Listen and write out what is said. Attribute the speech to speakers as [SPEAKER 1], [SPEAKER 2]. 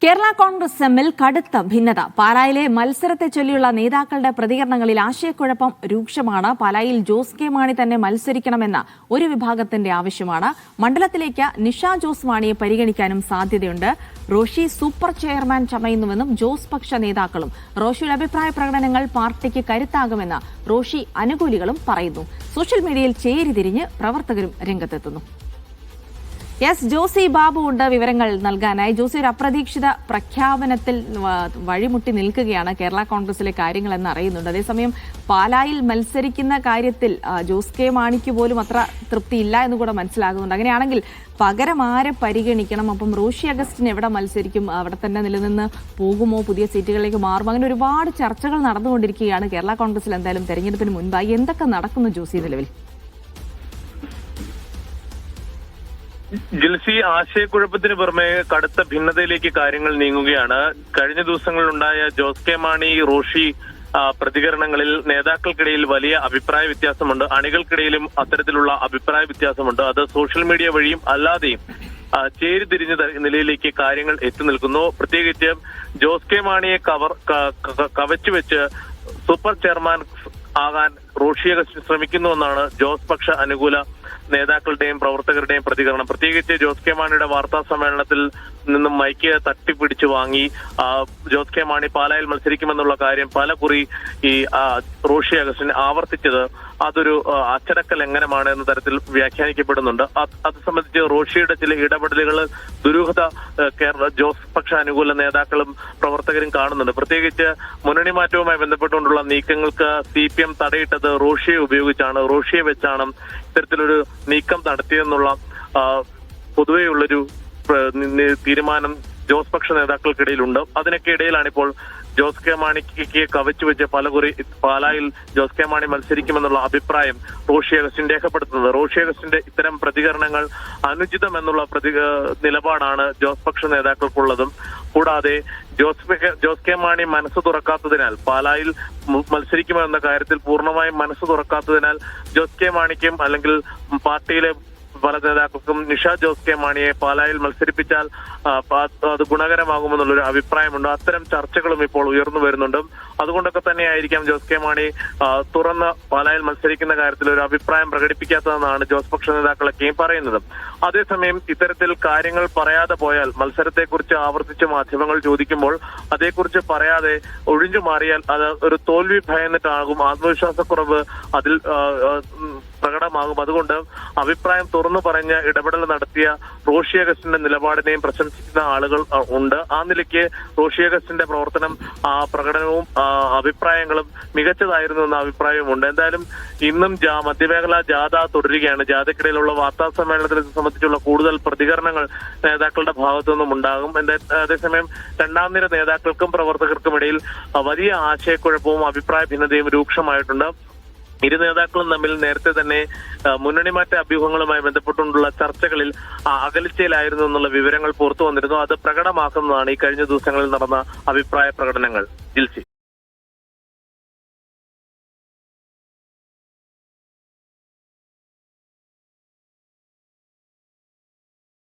[SPEAKER 1] കേരള കോൺഗ്രസ് എമ്മിൽ കടുത്ത ഭിന്നത. പാലായിലെ മത്സരത്തെ ചൊല്ലിയുള്ള നേതാക്കളുടെ പ്രതികരണങ്ങളിൽ ആശയക്കുഴപ്പം രൂക്ഷമാണ്. പാലായിൽ ജോസ് കെ മാണി തന്നെ മത്സരിക്കണമെന്ന ഒരു വിഭാഗത്തിന്റെ ആവശ്യമാണ്. മണ്ഡലത്തിലേക്ക് നിഷ ജോസ് മാണിയെ പരിഗണിക്കാനും സാധ്യതയുണ്ട്. റോഷി സൂപ്പർ ചെയർമാൻ ചമയുന്നുവെന്നും ജോസ് പക്ഷ നേതാക്കളും. റോഷിയുടെ അഭിപ്രായ പ്രകടനങ്ങൾ പാർട്ടിക്ക് കരുത്താകുമെന്ന് റോഷി അനുകൂലികളും പറയുന്നു. സോഷ്യൽ മീഡിയയിൽ ചേരിതിരിഞ്ഞ് പ്രവർത്തകരും രംഗത്തെത്തുന്നു. ജോസി ബാബു ഉണ്ട് വിവരങ്ങൾ നൽകാനായി. ജോസി, ഒരു അപ്രതീക്ഷിത പ്രഖ്യാപനത്തിൽ വഴിമുട്ടി നിൽക്കുകയാണ് കേരള കോൺഗ്രസിലെ കാര്യങ്ങളെന്ന് അറിയുന്നുണ്ട്. അതേസമയം പാലായിൽ മത്സരിക്കുന്ന കാര്യത്തിൽ ജോസ് കെ മാണിക്ക് പോലും അത്ര തൃപ്തിയില്ല എന്ന് കൂടെ മനസ്സിലാകുന്നുണ്ട്. അങ്ങനെയാണെങ്കിൽ പകരം ആരെ പരിഗണിക്കണം? അപ്പം റോഷി അഗസ്റ്റിൻ എവിടെ മത്സരിക്കും? അവിടെ തന്നെ നിലനിന്ന് പോകുമോ? പുതിയ സീറ്റുകളിലേക്ക് മാറുമോ? അങ്ങനെ ഒരുപാട് ചർച്ചകൾ നടന്നുകൊണ്ടിരിക്കുകയാണ് കേരള കോൺഗ്രസിൽ. എന്തായാലും തെരഞ്ഞെടുപ്പിന് മുൻപായി എന്തൊക്കെ നടക്കുന്നു ജോസി നിലവിൽ?
[SPEAKER 2] ജിൽസി, ആശയക്കുഴപ്പത്തിന് പുറമെ കടുത്ത ഭിന്നതയിലേക്ക് കാര്യങ്ങൾ നീങ്ങുകയാണ്. കഴിഞ്ഞ ദിവസങ്ങളിലുണ്ടായ ജോസ് കെ മാണി റോഷി പ്രതികരണങ്ങളിൽ നേതാക്കൾക്കിടയിൽ വലിയ അഭിപ്രായ വ്യത്യാസമുണ്ട്. അണികൾക്കിടയിലും അത്തരത്തിലുള്ള അഭിപ്രായ വ്യത്യാസമുണ്ട്. അത് സോഷ്യൽ മീഡിയ വഴിയും അല്ലാതെയും ചേരിതിരിഞ്ഞ നിലയിലേക്ക് കാര്യങ്ങൾ എത്തി നിൽക്കുന്നു. പ്രത്യേകിച്ച് ജോസ് കെ മാണിയെ കവച്ചുവെച്ച് സൂപ്പർ ചെയർമാൻ ആകാൻ റോഷി അഗസ്റ്റിൻ ശ്രമിക്കുന്നുവെന്നാണ് ജോസ് പക്ഷ അനുകൂല നേതാക്കളുടെയും പ്രവർത്തകരുടെയും പ്രതികരണം. പ്രത്യേകിച്ച് ജോസ് കെ മാണിയുടെ വാർത്താ സമ്മേളനത്തിൽ നിന്നും മൈക്ക് തട്ടിപ്പിടിച്ചു വാങ്ങി ജോസ് കെ മാണി പാലായിൽ മത്സരിക്കുമെന്നുള്ള കാര്യം പല കുറി ഈ റോഷി അഗസ്റ്റിൻ ആവർത്തിച്ചത് അതൊരു അച്ചടക്ക ലംഘനമാണ് എന്ന തരത്തിൽ വ്യാഖ്യാനിക്കപ്പെടുന്നുണ്ട്. അത് സംബന്ധിച്ച് റോഷിയുടെ ചില ഇടപെടലുകൾ ദുരൂഹത ജോസ് പക്ഷ അനുകൂല നേതാക്കളും പ്രവർത്തകരും കാണുന്നുണ്ട്. പ്രത്യേകിച്ച് മുന്നണി മാറ്റവുമായി ബന്ധപ്പെട്ടുകൊണ്ടുള്ള നീക്കങ്ങൾക്ക് CPM തടയിട്ടത് റോഷിയെ ഉപയോഗിച്ചാണ്, റോഷിയെ വെച്ചാണ് ഇത്തരത്തിലൊരു നീക്കം നടത്തിയെന്നുള്ള പൊതുവെയുള്ളൊരു തീരുമാനം ജോസ് പക്ഷ നേതാക്കൾക്കിടയിലുണ്ട്. അതിനൊക്കെ ഇടയിലാണ് ഇപ്പോൾ ജോസ് കെ മാണിക്ക് കവച്ചുവെച്ച് പലകുറി പാലായിൽ ജോസ് കെ മാണി മത്സരിക്കുമെന്നുള്ള അഭിപ്രായം റോഷി അഗസ്റ്റിൻ രേഖപ്പെടുത്തുന്നത്. റോഷി അഗസ്റ്റിന്റെ ഇത്തരം പ്രതികരണങ്ങൾ അനുചിതമെന്നുള്ള നിലപാടാണ് ജോസ് പക്ഷ നേതാക്കൾക്കുള്ളതും. കൂടാതെ ജോസ് കെ മാണി മനസ്സ് തുറക്കാത്തതിനാൽ, പാലായിൽ മത്സരിക്കുമെന്ന കാര്യത്തിൽ പൂർണ്ണമായും മനസ്സ് തുറക്കാത്തതിനാൽ ജോസ് കെ മാണിക്കും അല്ലെങ്കിൽ പാർട്ടിയിലെ പല നേതാക്കൾക്കും നിഷ ജോസ് കെ മാണിയെ പാലായിൽ മത്സരിപ്പിച്ചാൽ അത് ഗുണകരമാകുമെന്നുള്ളൊരു അഭിപ്രായമുണ്ട്. അത്തരം ചർച്ചകളും ഇപ്പോൾ ഉയർന്നു വരുന്നുണ്ട്. അതുകൊണ്ടൊക്കെ തന്നെയായിരിക്കാം ജോസ് കെ മാണി തുറന്ന് പാലായിൽ മത്സരിക്കുന്ന കാര്യത്തിൽ ഒരു അഭിപ്രായം പ്രകടിപ്പിക്കാത്തതെന്നാണ് ജോസ് പക്ഷ നേതാക്കളൊക്കെയും പറയുന്നത്. അതേസമയം ഇത്തരത്തിൽ കാര്യങ്ങൾ പറയാതെ പോയാൽ, മത്സരത്തെക്കുറിച്ച് ആവർത്തിച്ച് മാധ്യമങ്ങൾ ചോദിക്കുമ്പോൾ അതേക്കുറിച്ച് പറയാതെ ഒഴിഞ്ഞു മാറിയാൽ അത് ഒരു തോൽവി ഭയന്നിട്ടാകും, ആത്മവിശ്വാസക്കുറവ് അതിൽ പ്രകടമാകും. അതുകൊണ്ട് അഭിപ്രായം തുറന്നു പറഞ്ഞ് ഇടപെടൽ നടത്തിയ റോഷി അഗസ്റ്റിന്റെ നിലപാടിനെയും പ്രശംസിക്കുന്ന ആളുകൾ ഉണ്ട്. ആ നിലയ്ക്ക് റോഷി അഗസ്റ്റിന്റെ പ്രവർത്തനം, പ്രകടനവും അഭിപ്രായങ്ങളും മികച്ചതായിരുന്നു എന്ന അഭിപ്രായവുമുണ്ട്. എന്തായാലും ഇന്നും മധ്യമേഖലാ ജാഥ തുടരുകയാണ്. ജാഥയ്ക്കിടയിലുള്ള വാർത്താ സമ്മേളനത്തെ സംബന്ധിച്ചുള്ള കൂടുതൽ പ്രതികരണങ്ങൾ നേതാക്കളുടെ ഭാഗത്തു നിന്നും ഉണ്ടാകും. അതേസമയം രണ്ടാം നിര നേതാക്കൾക്കും പ്രവർത്തകർക്കും ഇടയിൽ വലിയ ആശയക്കുഴപ്പവും അഭിപ്രായ ഭിന്നതയും രൂക്ഷമായിട്ടുണ്ട്. ഇരു നേതാക്കളും തമ്മിൽ നേരത്തെ തന്നെ മുന്നണി മാറ്റ അഭ്യൂഹങ്ങളുമായി ബന്ധപ്പെട്ടുകൊണ്ടുള്ള ചർച്ചകളിൽ അകൽച്ചയിലായിരുന്നു എന്നുള്ള വിവരങ്ങൾ പുറത്തു വന്നിരുന്നു. അത് പ്രകടമാക്കുന്നതാണ് ഈ കഴിഞ്ഞ ദിവസങ്ങളിൽ നടന്ന അഭിപ്രായ പ്രകടനങ്ങൾ. ജിൽസി.